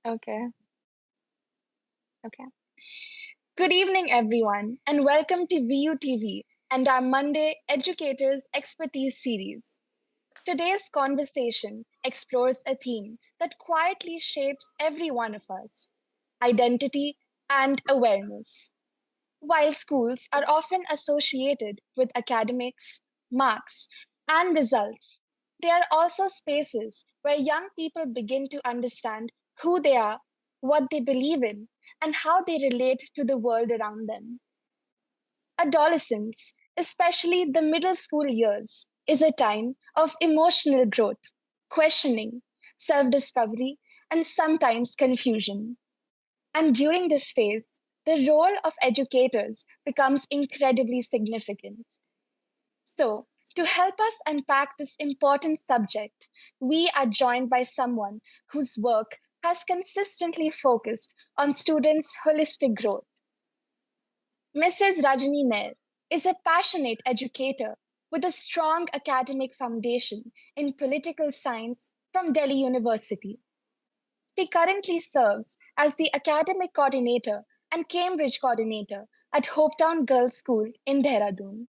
Okay, okay. Good evening, everyone, and welcome to VUTV and our Monday Educators Expertise series. Today's conversation explores a theme that quietly shapes every one of us: identity and awareness. While schools are often associated with academics, marks, and results, they are also spaces where young people begin to understand who they are, what they believe in, and how they relate to the world around them. Adolescence, especially the middle school years, is a time of emotional growth, questioning, self discovery, and sometimes confusion. And during this phase, the role of educators becomes incredibly significant. So, to help us unpack this important subject, we are joined by someone whose work has consistently focused on students' holistic growth. Mrs. Rajani Nair is a passionate educator with a strong academic foundation in political science from Delhi University. She currently serves as the academic coordinator and Cambridge coordinator at Hopetown Girls' School in Dehradun.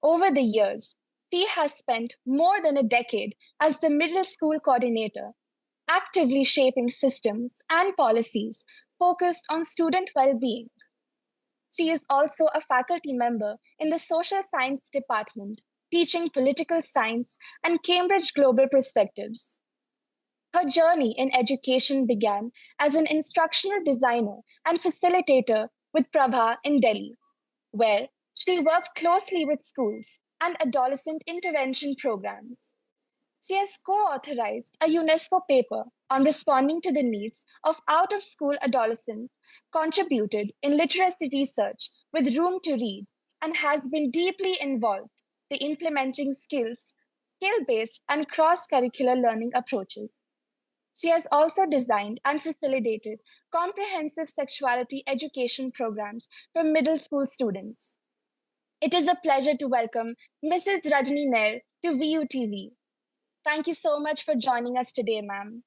Over the years, she has spent more than a decade as the middle school coordinator, actively shaping systems and policies focused on student well being. She is also a faculty member in the Social Science Department, teaching political science and Cambridge Global Perspectives. Her journey in education began as an instructional designer and facilitator with Prabha in Delhi, where she worked closely with schools and adolescent intervention programs. She has co authorized a UNESCO paper on responding to the needs of out of school adolescents, contributed in literacy research with Room to Read, and has been deeply involved in implementing skill based, and cross curricular learning approaches. She has also designed and facilitated comprehensive sexuality education programs for middle school students. It is a pleasure to welcome Mrs. Rajani Nair to VUTV. Thank you so much for joining us today, ma'am.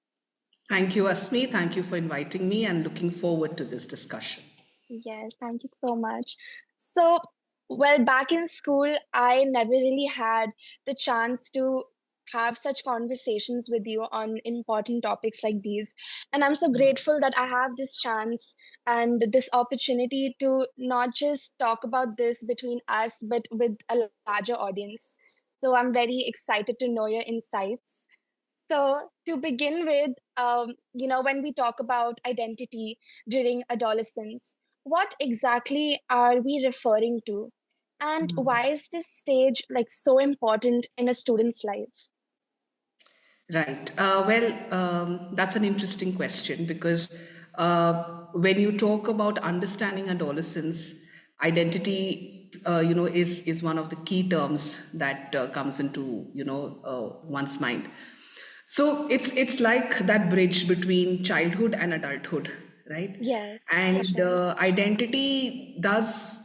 Thank you, Asmi. Thank you for inviting me and looking forward to this discussion. Yes, thank you so much. So, well, back in school, I never really had the chance to have such conversations with you on important topics like these. And I'm so grateful that I have this chance and this opportunity to not just talk about this between us, but with a larger audience. So, I'm very excited to know your insights. So, to begin with, when we talk about identity during adolescence, what exactly are we referring to? And why is this stage like so important in a student's life? Right. That's an interesting question because when you talk about understanding adolescence, identity, is one of the key terms that comes into one's mind. So it's like that bridge between childhood and adulthood, right? Yes, for And sure. identity does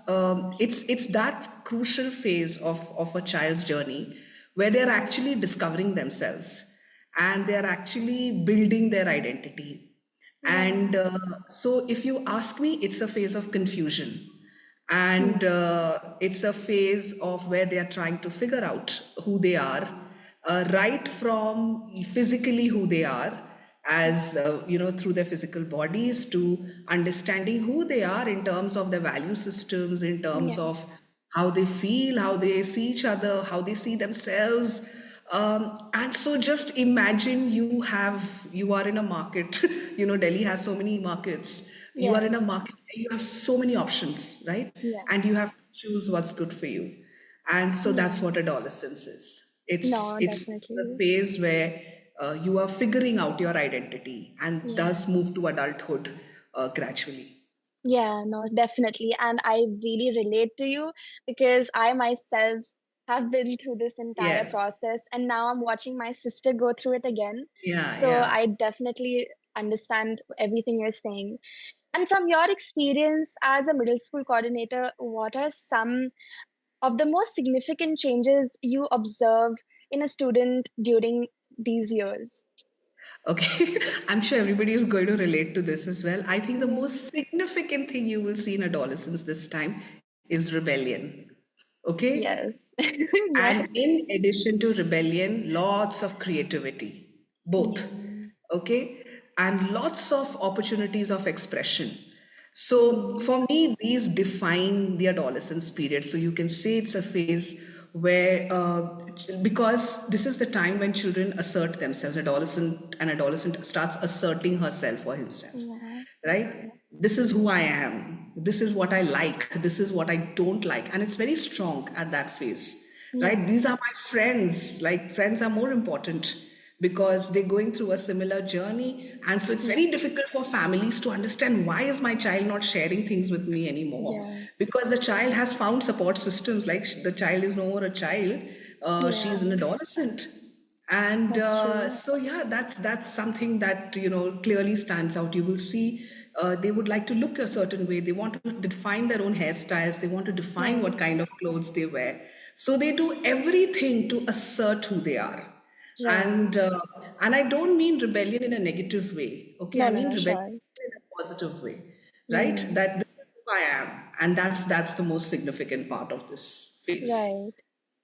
it's that crucial phase of a child's journey where they're actually discovering themselves and they're actually building their identity. Yeah, And so, if you ask me, it's a phase of confusion. And hmm. it's a phase of where they are trying to figure out who they are, right from physically who they are, as through their physical bodies, to understanding who they are in terms of their value systems, in terms Yeah, of how they feel, how they see each other, how they see themselves. And so just imagine you are in a market. Delhi has so many markets. You are in a yes, market where you have so many options, right? yeah, And you have to choose what's good for you. And so that's yeah. what adolescence is. It's No, it's the definitely. phase where you are figuring out your identity and Yeah. thus move to adulthood gradually. Yeah, no, definitely. And I really relate to you because I myself have been through this entire Yes. process and now I'm watching my sister go through it again. Yeah, So yeah. I definitely understand everything you're saying. And from your experience as a middle school coordinator, what are some of the most significant changes you observe in a student during these years? Okay, I'm sure everybody is going to relate to this as well. I think the Yeah. most significant thing you will see in adolescence this time is rebellion. Okay, Yes. and Yes. in addition to rebellion, lots of creativity, both. Yeah. Okay, and lots of opportunities of expression. So Mm. for me, these define the adolescence period. So you can say it's a phase where, because this is the time when children assert themselves. An adolescent starts asserting herself or himself, Yeah. right? This is who I am. This is what I like. This is what I don't like. And it's very strong at that phase, right? Yeah. These are my friends. Like, friends are more important because they're going through a similar journey. And so it's Yeah. very difficult for families to understand, why is my child not sharing things with me anymore? Yes. Because the child has found support systems. Like, the child is no more a child, she's Yeah. an adolescent. And That's true. so yeah, that's something that, clearly stands out. You will see, they would like to look a certain way. They want to define their own hairstyles. They want to define Right. what kind of clothes they wear. So they do everything to assert who they are. Right. And I don't mean rebellion in a negative way. Okay, No, I no, mean no, rebellion sure. in a positive way, right? Mm. That this is who I am, and that's the most significant part of this phase. Right.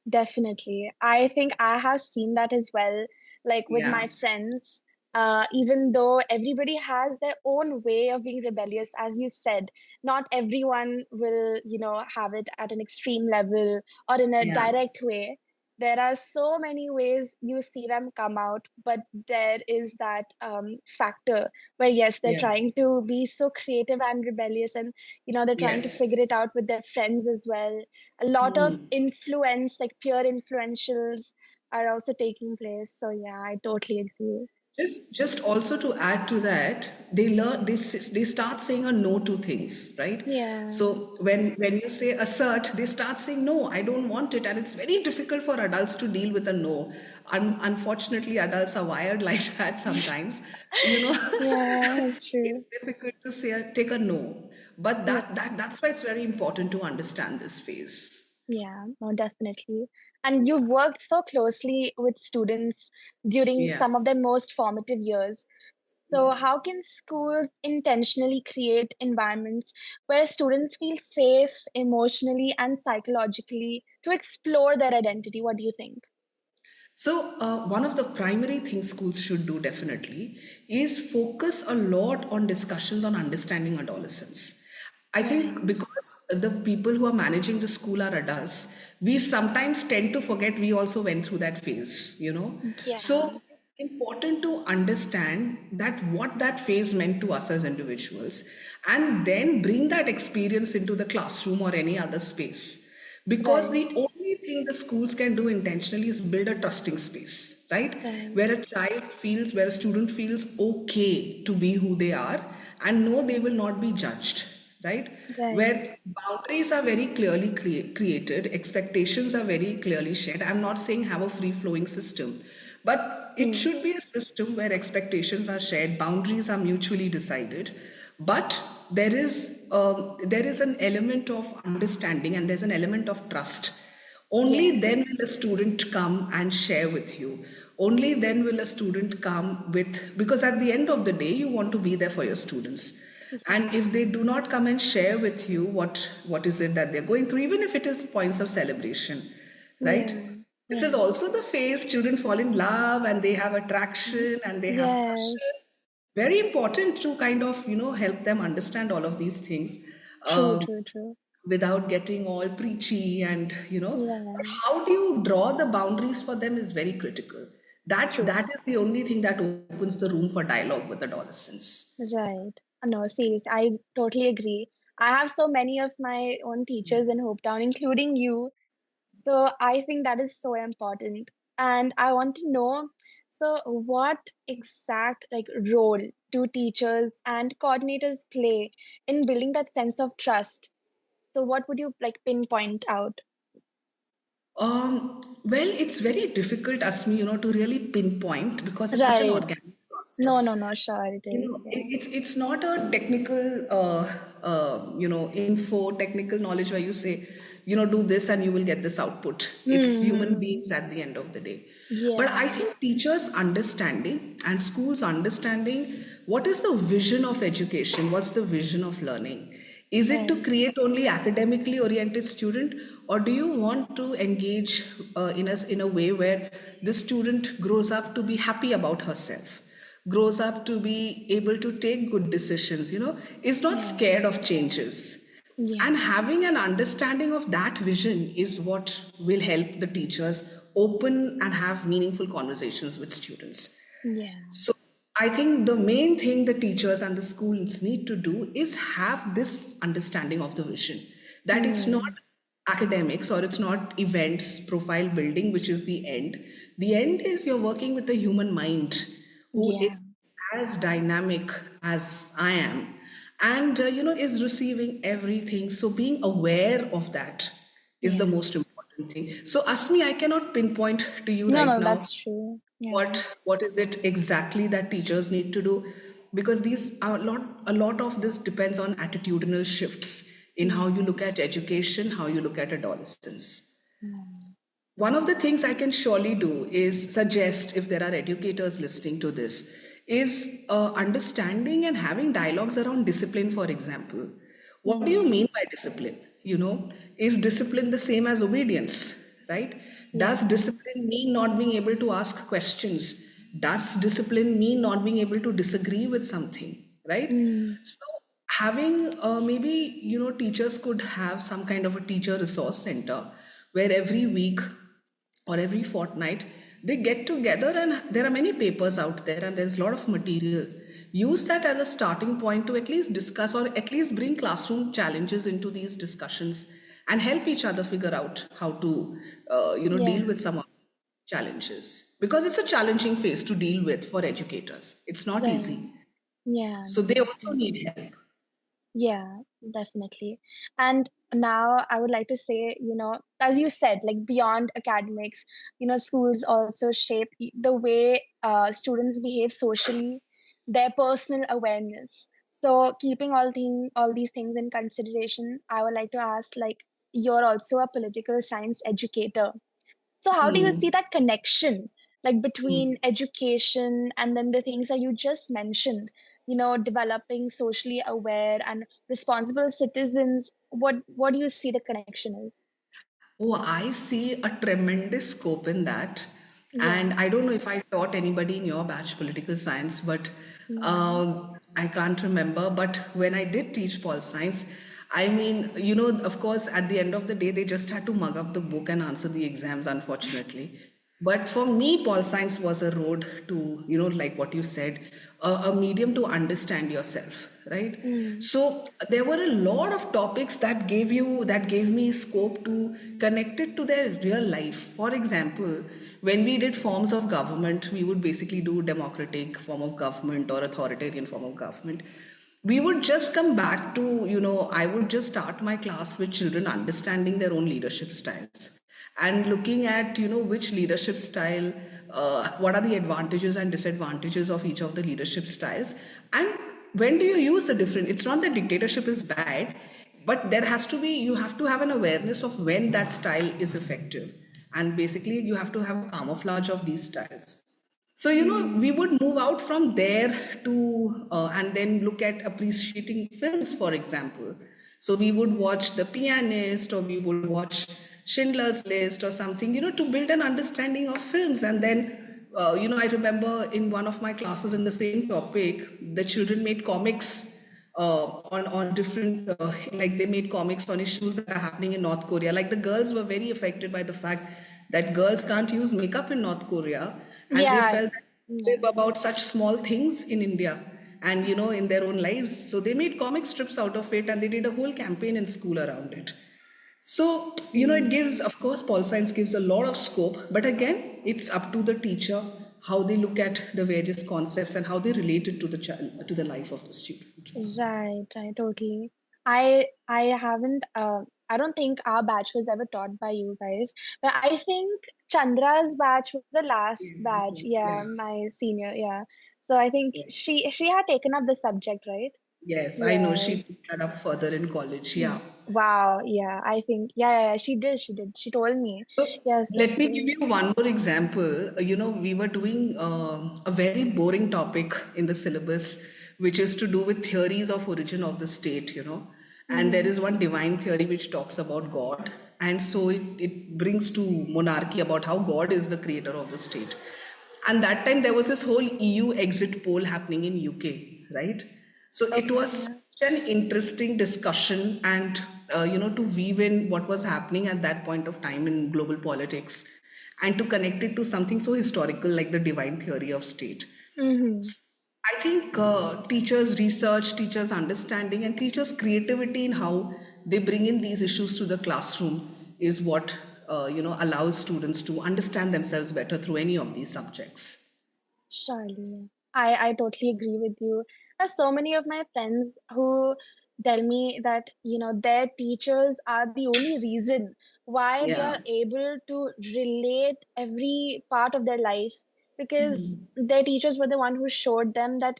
Definitely. I think I have seen that as well, like with Yeah, my friends. Even though everybody has their own way of being rebellious, as you said, not everyone will, have it at an extreme level or in a yeah, direct way. There are so many ways you see them come out, but there is that factor where, yes, they're yeah. trying to be so creative and rebellious, and, they're trying to Yes. figure it out with their friends as well. A lot of influence, like peer influentials, are also taking place. So yeah, I totally agree. Just also to add to that, they start saying a no to things, right? Yeah. So when you say assert, they start saying no, I don't want it, and it's very difficult for adults to deal with a no. Unfortunately, adults are wired like that sometimes. You know, Yeah, that's it's true. difficult to say take a no, but Yeah. that's why it's very important to understand this phase. Yeah, no, definitely. And you've worked so closely with students during Yeah. some of their most formative years. So, Yes. how can schools intentionally create environments where students feel safe emotionally and psychologically to explore their identity? What do you think? So, one of the primary things schools should do definitely is focus a lot on discussions on understanding adolescence. I think Right. because the people who are managing the school are adults, we sometimes tend to forget we also went through that phase. Yeah. So, it's important to understand that what that phase meant to us as individuals, and then bring that experience into the classroom or any other space, because the Right. only thing the schools can do intentionally is build a trusting space, right? Right. Where a student feels okay to be who they are and know they will not be judged, right? Right. Where boundaries are very clearly created, expectations are very clearly shared. I'm not saying have a free flowing system, but it Mm. should be a system where expectations are shared, boundaries are mutually decided, but there is an element of understanding and there's an element of trust. Yeah. Only then will a student come and share with you. Only then will a student come with, because at the end of the day, you want to be there for your students. And Yeah. if they do not come and share with you what is it that they're going through, even if it is points of celebration, right? Yeah. This is Right. also the phase children fall in love and they have Mhm. attraction and they have Yes. crushes. Very important to kind of help them understand all of these things, True, um, true, true. without getting all preachy, and but Yeah. how do you draw the boundaries for them is very critical. True. That is the only thing that opens the room for dialogue with adolescents. Right. No, seriously, I totally agree. I have so many of my own teachers in Hopetown, including you. So I think that is so important. And I want to know, so what exact like role do teachers and coordinators play in building that sense of trust? So what would you like pinpoint out? Well, it's very difficult, Asmi, to really pinpoint because it's such an Right. organic No, no, process. no, sure it is. Yeah. It's not a technical, info, technical knowledge where you say, do this and you will get this output. It's human Mm-hmm. beings at the end of the day. But I Yeah. think teachers understanding and schools understanding what is the vision of education, what's the vision of learning. Is it to Right. create only academically oriented student, or do you want to engage in a way where the student grows up to be happy about herself, grows up to be able to take good decisions, is not Yeah. scared of changes. And Yeah. having an understanding of that vision is what will help the teachers open and have meaningful conversations with students. Yeah. So I think the main thing the teachers and the schools need to do is have this understanding of the vision, that it's not Mm. academics or it's not events, profile building, which is the end. The end is you're working with the human mind who is Yeah. as dynamic as I am, and is receiving everything. So being aware of that is the Yeah. most important thing. So Asmi, I cannot pinpoint to you No, right no, now that's true. Yeah. what is it exactly that teachers need to do, because these are a lot of this depends on attitudinal shifts in how you Yeah. look at education, how you look at adolescence. Mm. One of the things I can surely do is suggest, if there are educators listening to this, is understanding and having dialogues around discipline, for example. What do you Mm. mean by discipline? Is discipline the same as obedience, right? Does Yeah. discipline mean not being able to ask questions? Does discipline mean not being able to disagree with something, right? Mm. So having maybe teachers could have some kind of a teacher resource center where every week or every fortnight they get together, and there are many papers out there and there's a lot of material. Use that as a starting point to at least discuss or at least bring classroom challenges into these discussions and help each other figure out how to deal Yeah. with some of the challenges, because it's a challenging phase to deal with for educators. It's not Right. easy, Yeah, so they also need definitely. help. Yeah, definitely. And now I would like to say, as you said, like beyond academics, schools also shape the way students behave socially, their personal awareness. So keeping all these things in consideration, I would like to ask, like, you're also a political science educator. So how do you see Hmm. that connection, like between education and then the things that you just mentioned, developing socially aware and responsible citizens? What do you see the connection is? Oh, I see a tremendous scope in that. And Yeah. I don't know if I taught anybody in your batch political science, but Mm. I can't remember. But when I did teach pol science, I mean, of course, at the end of the day, they just had to mug up the book and answer the exams, unfortunately. But for me, pol science was a road to, like what you said, a medium to understand yourself, right? Mm. So there were a lot of topics that gave me scope to connect it to their real life. For example, when we did forms of government, we would basically do democratic form of government or authoritarian form of government. We would just come back to, I would just start my class with children understanding their own leadership styles and looking at, which leadership style, what are the advantages and disadvantages of each of the leadership styles, and when do you use the different. It's not that dictatorship is bad, but you have to have an awareness of when that style is effective, and basically you have to have a camouflage of these styles. So, we Mm. would move out from there to, and then look at appreciating films, for example. So, we would watch The Pianist, or we would watch Schindler's List or something, to build an understanding of films. And then, I remember in one of my classes in the same topic, the children made comics on different like they made comics on issues that are happening in North Korea. Like the girls were very affected by the fact that girls can't use makeup in North Korea, and they Yeah. felt that they Yeah. live about such small things in India and in their own lives. So they made comic strips out of it, and they did a whole campaign in school around it. So, it Mm. gives, of course, pol science gives a lot of scope, but again, it's up to the teacher how they look at the various concepts and how they relate it to the child, to the life of the student. Right, right, totally. I haven't I don't think our batch was ever taught by you guys, but I think Chandra's batch was the last Yes, it batch. was. Yeah, Yeah. my senior, yeah. So I think she had taken up the subject, right? Yes, I know she Yes. took that up further in college. Yeah. Wow. Yeah. I think, yeah, she did. She did. She told me. So Yes. let It's me give great. you one more example. We were doing a very boring topic in the syllabus, which is to do with theories of origin of the state. And there Mm-hmm. is one divine theory which talks about God. And so it brings to monarchy about how God is the creator of the state. And that time there was this whole EU exit poll happening in UK, right? So it Okay. was Yeah. such an interesting discussion, and to weave in what was happening at that point of time in global politics, and to connect it to something so historical like the divine theory of state. Mm-hmm. I think teachers' research, teachers' understanding, and teachers' creativity in how they bring in these issues to the classroom is what allows students to understand themselves better through any of these subjects. Surely. I totally agree with you. There's so many of my friends who tell me that, their teachers are the only reason why they Yeah. are able to relate every part of their life, because their teachers were the one who showed them that,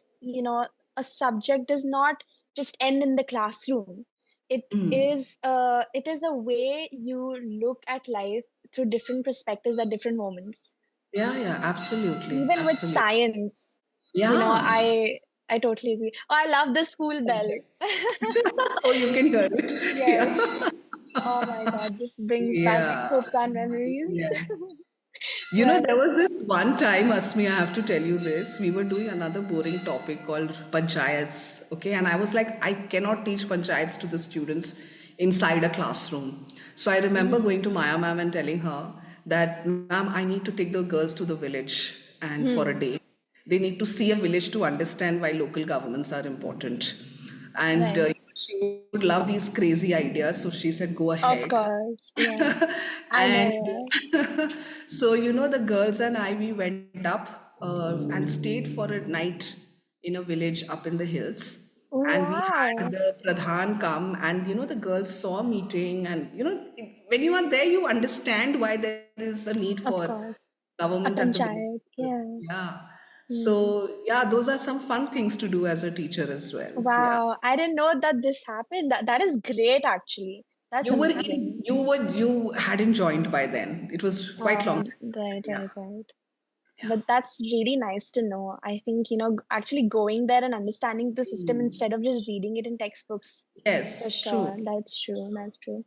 a subject does not just end in the classroom. It is a way you look at life through different perspectives at different moments. Yeah, yeah, absolutely, Even with absolutely. science, Yeah, I totally agree. Oh, I love the school bell. subjects. Oh, you can hear it. Yes. Yeah, Oh my God, this brings back yeah, Hopetown memories. yes. There Yes. was this one time, Asmi, I have to tell you this. We were doing another boring topic called panchayats, okay? And I was like, I cannot teach panchayats to the students inside a classroom. So I remember Mm-hmm. going to Maya ma'am and telling her that, ma'am, I need to take the girls to the village and for a Hmm. day. They need to see a village to understand why local governments are important. And Right. she would love these crazy ideas, so she said, go Of ahead. course. Yeah. I And know. so, the girls and I, we went up and stayed for a night in a village up in the hills. And we had Wow. the Pradhan come, and the girls saw a meeting. And when you are there, you understand why there is a need for Of course. government A at the village. panchayat. Yeah. Yeah. Hmm. So, yeah, those are some fun things to do as a teacher as well. Yeah. Wow. I didn't know that this happened. That is great, actually. That's amazing. You hadn't joined by then. It was quite long time. Right, Yeah. right, right. Yeah. But that's really nice to know. I think, actually going there and understanding the system Mm. instead of just reading it in textbooks. For Yes, true. sure. That's true. That's true.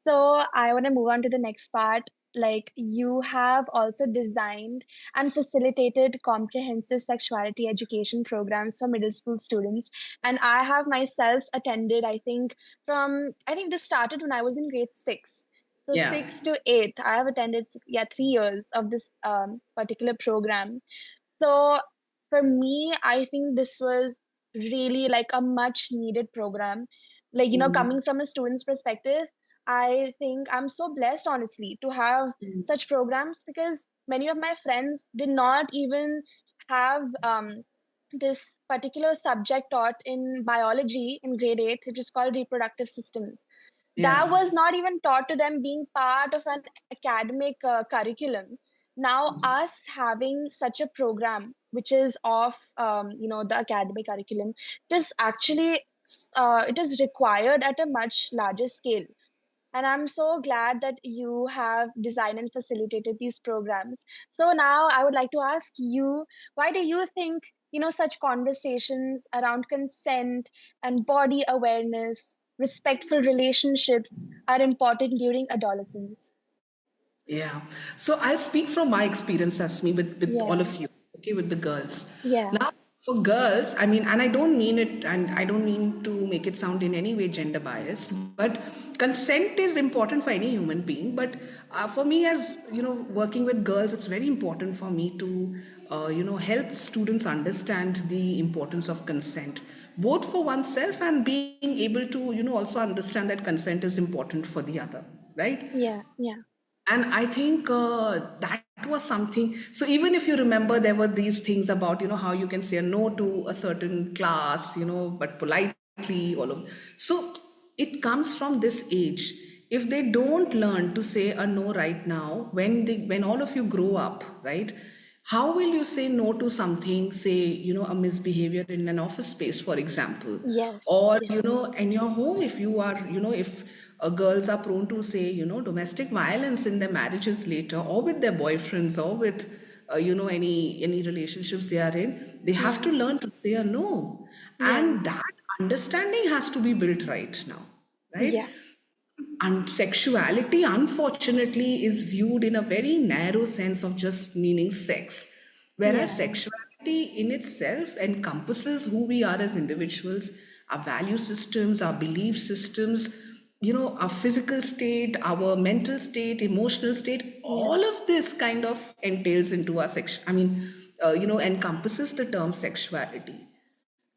So I want to move on to the next part. Like, you have also designed and facilitated comprehensive sexuality education programs for middle school students. And I have myself attended, I think this started when I was in grade six. So Yeah. 6 to 8, I have attended, yeah, 3 years of this particular program. So for me, I think this was really like a much needed program. Like, Mm. coming from a student's perspective, I think I'm so blessed, honestly, to have Mm. such programs, because many of my friends did not even have this particular subject taught in biology in grade 8, which is called reproductive systems. That Yeah. was not even taught to them being part of an academic curriculum. Now us having such a program which is off the academic curriculum, just actually it is required at a much larger scale. And I'm so glad that you have designed and facilitated these programs. So now I would like to ask you, why do you think, such conversations around consent and body awareness, respectful relationships are important during adolescence? Yeah. So I'll speak from my experience, Asmi, with all Yeah. of you, okay, with the girls. Yeah. Now, for girls, I mean, and I don't mean it, and I don't mean to make it sound in any way gender biased, but consent is important for any human being. But for me, as working with girls, it's very important for me to, help students understand the importance of consent, both for oneself and being able to, also understand that consent is important for the other, right? Yeah. Yeah. And I think that was something. So even if you remember, there were these things about how you can say a no to a certain class, but politely, all of. So it comes from this age. If they don't learn to say a no right now, when all of you grow up, right, How will you say no to something, say, a misbehavior in an office space, for example? Yes. Or, in your home, if you are, if girls are prone to, say, domestic violence in their marriages later, or with their boyfriends, or with, any relationships they are in, they have Yeah. to learn to say a no. Yeah. And that understanding has to be built right now, right? Yeah. And sexuality, unfortunately, is viewed in a very narrow sense of just meaning sex. Whereas Yeah. sexuality in itself encompasses who we are as individuals, our value systems, our belief systems, our physical state, our mental state, emotional state, Yeah. all of this kind of entails into our sex. Encompasses the term sexuality.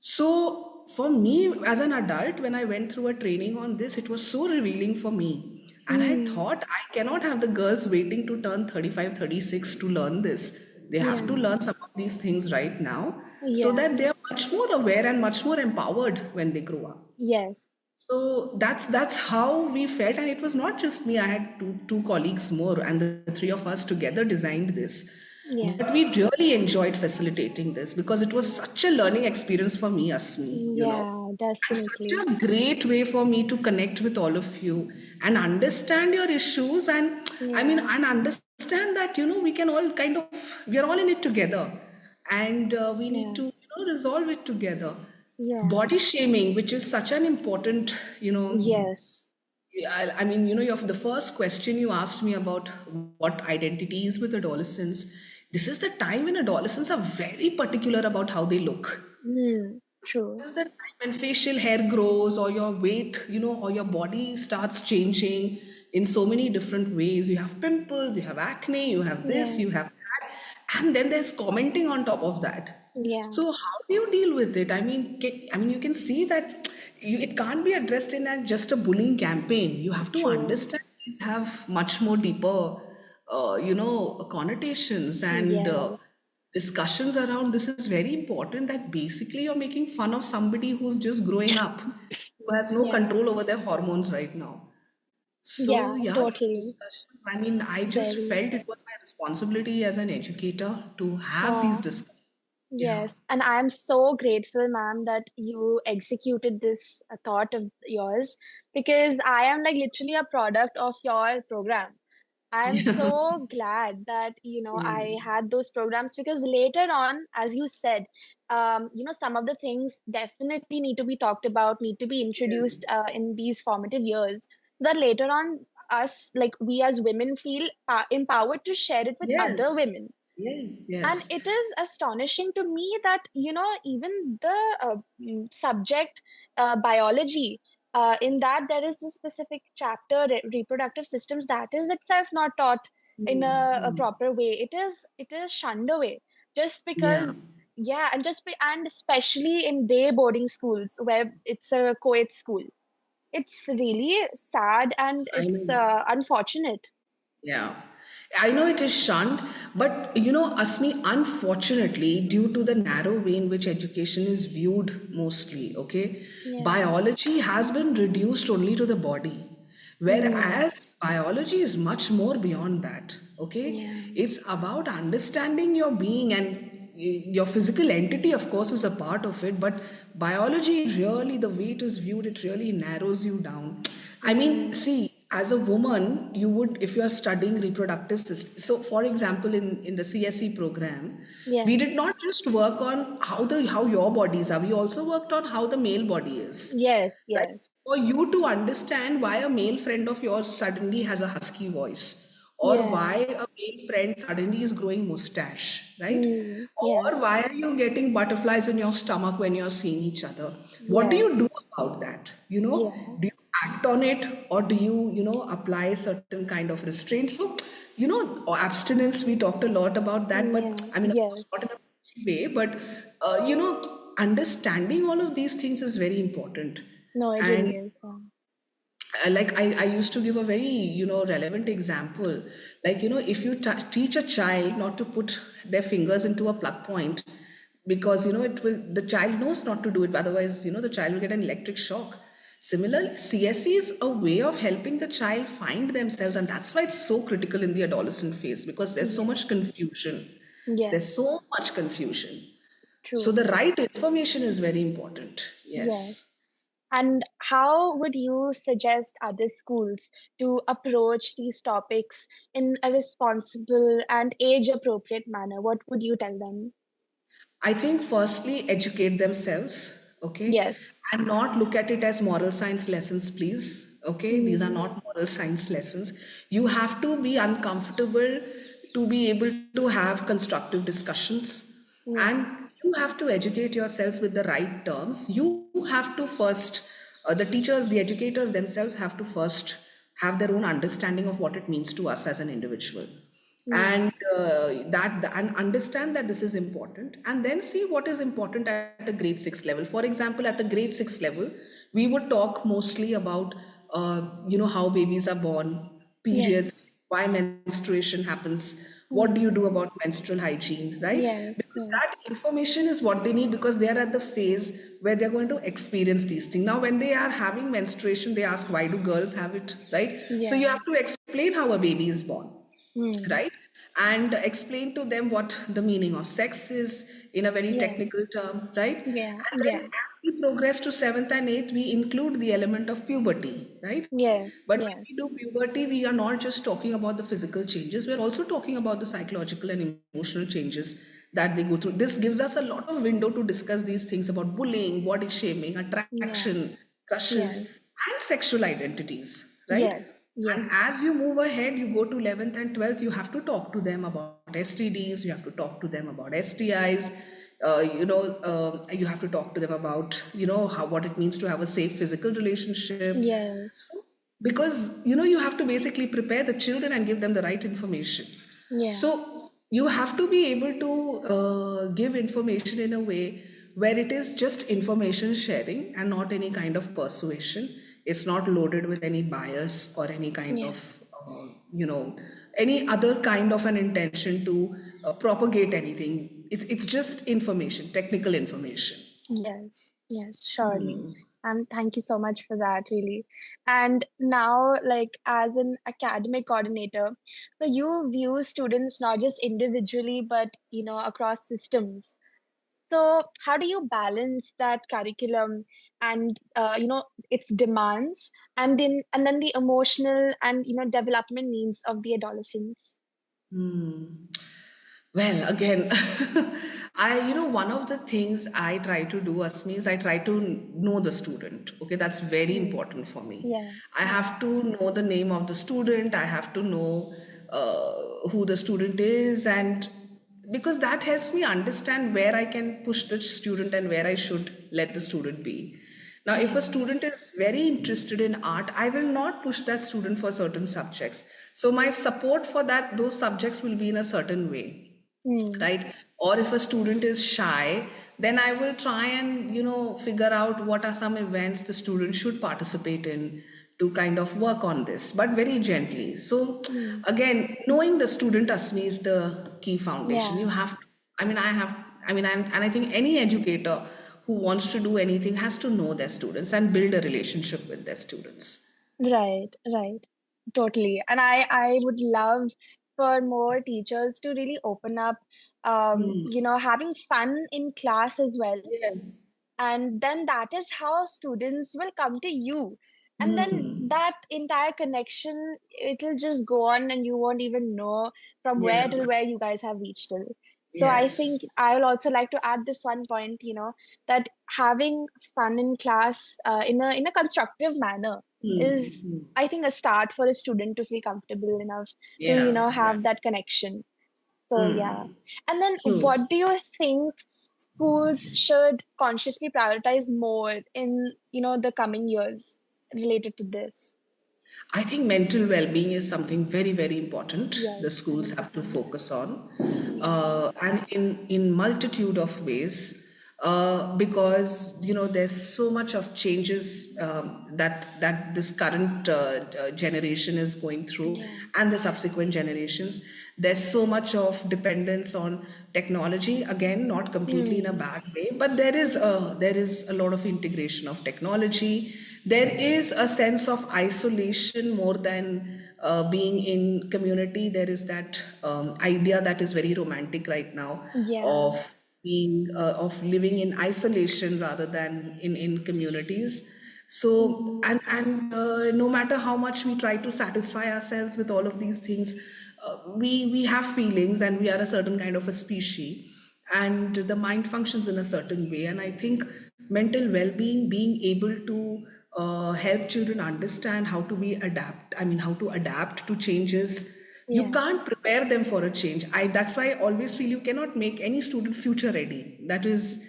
So, for me as an adult, when I went through a training on this, it was so revealing for me. And I Mm. thought I cannot have the girls waiting to turn 35, 36 to learn this. They have to Yeah. learn some of these things right now so Yeah. that they are much more aware and much more empowered when they grow up. Yes. So that's how we felt, and it was not just me. I had two colleagues more, and the three of us together designed this. Yeah. But we really enjoyed facilitating this because it was such a learning experience for me, Asmi, Yeah, and such definitely. a great way for me to connect with all of you and understand your issues, and Yeah. and understand that we can all we are all in it together, and we need Yeah. to resolve it together. Yeah. Body shaming, which is such an important, Yes. the first question you asked me about what identity is with adolescents. This is the time when adolescents are very particular about how they look. Mm. True. This is the time when facial hair grows, or your weight, or your body starts changing in so many different ways. You have pimples, you have acne, you have this, Yeah. you have that, and then there's commenting on top of that. Yeah. So how do you deal with it? You can see that it can't be addressed in just a bullying campaign. You have to True. understand these have much more deeper, connotations, and Yes. discussions around this is very important, that basically you're making fun of somebody who's just growing up, who has no Yeah. control over their hormones right now. So Yeah. yeah, these Totally. discussions, I just Very. felt it was my responsibility as an educator to have these Uh, discussions. Yeah. yes. And I'm so grateful, ma'am, that you executed this thought of yours, because I am like literally a product of your program. I'm Yeah. so glad that, Yeah. I had those programs, because later on, as you said, some of the things definitely need to be talked about, need to be introduced in these formative years, so that later on, like we as women, feel empowered to share it with other Yes. women. Yes. And Yes. it is astonishing to me that, even the subject, biology, in that there is a specific chapter, reproductive systems, that is itself not taught in a Mm. proper way. It is shunned away, just Yeah. because. Yeah, and especially in day boarding schools where it's a co-ed school. It's really sad, and I it's know. unfortunate. Yeah, I know it is shunned, but Asmi, unfortunately, due to the narrow way in which education is viewed mostly, okay, Yeah. biology has been reduced only to the body, Mm. whereas biology is much more beyond that, okay? Yeah. It's about understanding your being, and your physical entity, of course, is a part of it, but biology really, the way it is viewed, it really narrows you down. Mm. See, as a woman, you would, if you are studying reproductive system. So, for example, in the CSE program, we did Yes. not just work on how your bodies are. We also worked on how the male body is, Yes. right? Yes. For you to understand why a male friend of yours suddenly has a husky voice, or why Yeah. a male friend suddenly is growing mustache, right? Mm. Or Yes. why are you getting butterflies in your stomach when you're seeing each other? What do you Yes. do about that? Yeah. Do you act on it, or do you, apply certain kind of restraint? So, abstinence, we talked a lot about that, but Yeah. of course, Yes. not in a preachy way, but, understanding all of these things is very important. No, it And really is. I used to give a very relevant example, like if you teach a child not to put their fingers into a plug point, because it will, the child knows not to do it, otherwise the child will get an electric shock. Similarly, CSE is a way of helping the child find themselves, and that's why it's so critical in the adolescent phase, because there's so Yeah. much confusion. There's so Yes. much confusion. So True. the right information is very important. Yes. Yes. And how would you suggest other schools to approach these topics in a responsible and age-appropriate manner? What would you tell them? I think firstly, educate themselves, okay, Yes. and not look at it as moral science lessons, please. Okay, these are Mm. not moral science lessons. You have to be uncomfortable to be able to have constructive discussions, and Yeah. you have to educate yourselves with the right terms. You have to first, the teachers, the educators themselves have to first have their own understanding of what it means to us as an individual, Yeah. and and understand that this is important, and then see what is important at a grade 6 level. For example, at a grade 6 level, we would talk mostly about how babies are born, Yes. periods, why menstruation happens, what do you do Mm. about menstrual hygiene, right? Yes. Because that Yes. information is what they need, because they are at the phase where they're going to experience these things. Now when they are having menstruation, they ask, why do girls have it, right? So you Yeah. have to explain how a baby is born, Mm. right? And explain to them what the meaning of sex is in a very Yes. technical term, right? Yeah. And then Yeah. as we progress to seventh and eighth, we include the element of puberty, right? Yes. But when we Yes. do puberty, we are not just talking about the physical changes, we're also talking about the psychological and emotional changes that they go through. This gives us a lot of window to discuss these things about bullying, body shaming, Yeah. attraction, crushes, Yes. and sexual identities, right? Yes. And Yes. as you move ahead, you go to 11th and 12th, you have to talk to them about STDs, you have to talk to them about STIs, you have to talk to them about, how what it means to have a safe physical relationship. Yes. So, because, you have to basically prepare the children and give them the right information. Yeah. So, you have to be able to give information in a way where it is just information sharing and not any kind of persuasion. It's not loaded with any bias or any kind Yeah. of, any other kind of an intention to propagate anything. It's just information, technical information. Yes, yes, surely. And thank you so much for that, really. And now, like, as an academic coordinator, so you view students not just individually, but, across systems. So how do you balance that curriculum and, its demands and then the emotional and, development needs of the adolescents? Well, again, one of the things I try to do, Asmi, is I try to know the student. Okay, that's very Mm. important for me. Yeah. I Yeah. have to know the name of the student, I have to know who the student is, and because that helps me understand where I can push the student and where I should let the student be. Now, if a Yeah. student is very interested in art, I will not push that student for certain subjects. So my support for those subjects will be in a certain way, Mm. right? Or if a student is shy, then I will try and figure out what are some events the student should participate in to kind of work on this, but very gently. So Mm. again, knowing the student, Asmi, is the key foundation. You Yeah. have to, I mean I have I mean and I think any educator who wants to do anything has to know their students and build a relationship with their students. Right, right. Totally. And I would love for more teachers to really open up, having fun in class as well. Yes. And then that is how students will come to you. And then Hmm. that entire connection, it'll just go on and you won't even know from where Yeah. till where you guys have reached till. So I Yes. think I will also like to add this one point, that having fun in class in a constructive manner is, Hmm. I think, a start for a student to feel comfortable enough to, Yeah. Yeah. have that connection. So yeah. Hmm. And then True. what do you think schools should consciously prioritize more in, the coming years related to this? I think mental well-being is something very, very important. The Yes, schools have to 100%. focus on, Yeah. and in multitude of ways, because there's so much of changes that this current generation is going through, Yeah. and the subsequent generations. There's so much of dependence on technology. Again, not completely in a Hmm. bad way, but there is a lot of integration of technology. There is a sense of isolation more than being in community, there is that idea that is very romantic right now Yeah. of being of living in isolation rather than in communities. So Mm-hmm. and no matter how much we try to satisfy ourselves with all of these things, we have feelings, and we are a certain kind of a species, and the mind functions in a certain way. And I think mental well-being, being able to help children understand how to be adapt I mean how to adapt to changes. You Yeah. can't prepare them for a change. That's why I always feel you cannot make any student future ready. That is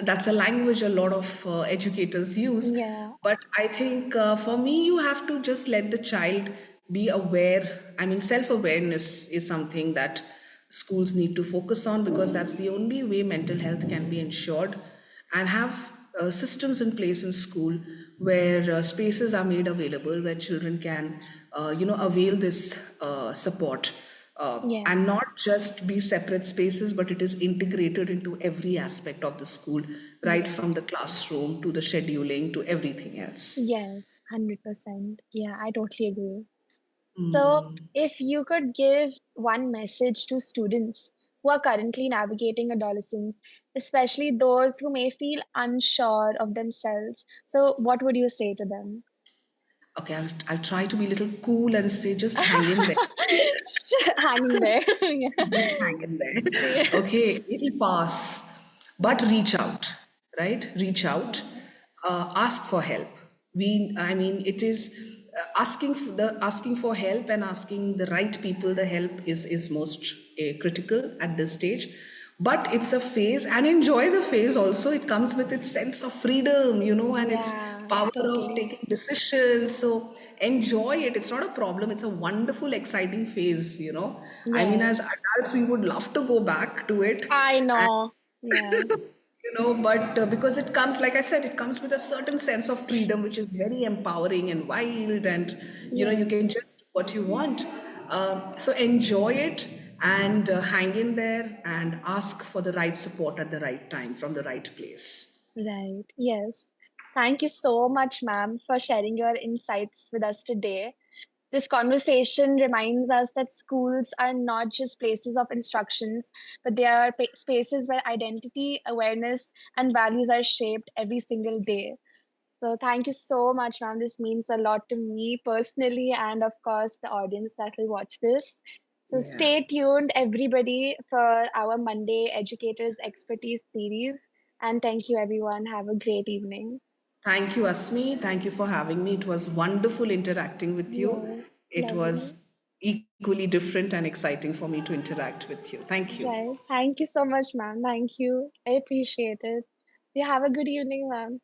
that's a language a lot of educators use. Yeah. But I think for me, you have to just let the child be aware. I mean, self awareness is something that schools need to focus on, because that's the only way mental health can be ensured. And have systems in place in school where spaces are made available where children can, avail this support, Yeah. and not just be separate spaces, but it is integrated into every aspect of the school, right Yeah. from the classroom to the scheduling to everything else. Yes, 100%. Yeah, I totally agree. So, if you could give one message to students who are currently navigating adolescence, especially those who may feel unsure of themselves, so what would you say to them? Okay, I'll try to be a little cool and say just hang in there. Hanging there. Yeah. Just hang in there. Yeah. Okay, it'll pass. But reach out, right? Reach out. Ask for help. It is asking for help and asking the right people the help is most critical at this stage. But it's a phase, and enjoy the phase also. It comes with its sense of freedom, and its Yeah, power of totally. taking decisions. So enjoy it. It's not a problem. It's a wonderful, exciting phase. I mean, as Yes, adults, we would love to go back to it. I And know. Yeah. but because it comes, like I said, it comes with a certain sense of freedom, which is very empowering and wild, and you Yes, can just do what you want. So enjoy it, and hang in there, and ask for the right support at the right time from the right place. right. Yes. Thank you so much, ma'am, for sharing your insights with us today. This conversation reminds us that schools are not just places of instructions, but they are spaces where identity, awareness, and values are shaped every single day. So, thank you so much, ma'am. This means a lot to me personally, and of course, the audience that will watch this. So, Yeah. stay tuned, everybody, for our Monday Educators Expertise series. And thank you, everyone. Have a great evening. Thank you, Asmi. Thank you for having me. It was wonderful interacting with you. Yes, It was lovely. equally different and exciting for me to interact with you. Thank you. Right. Thank you so much, ma'am. Thank you. I appreciate it. You have a good evening, ma'am.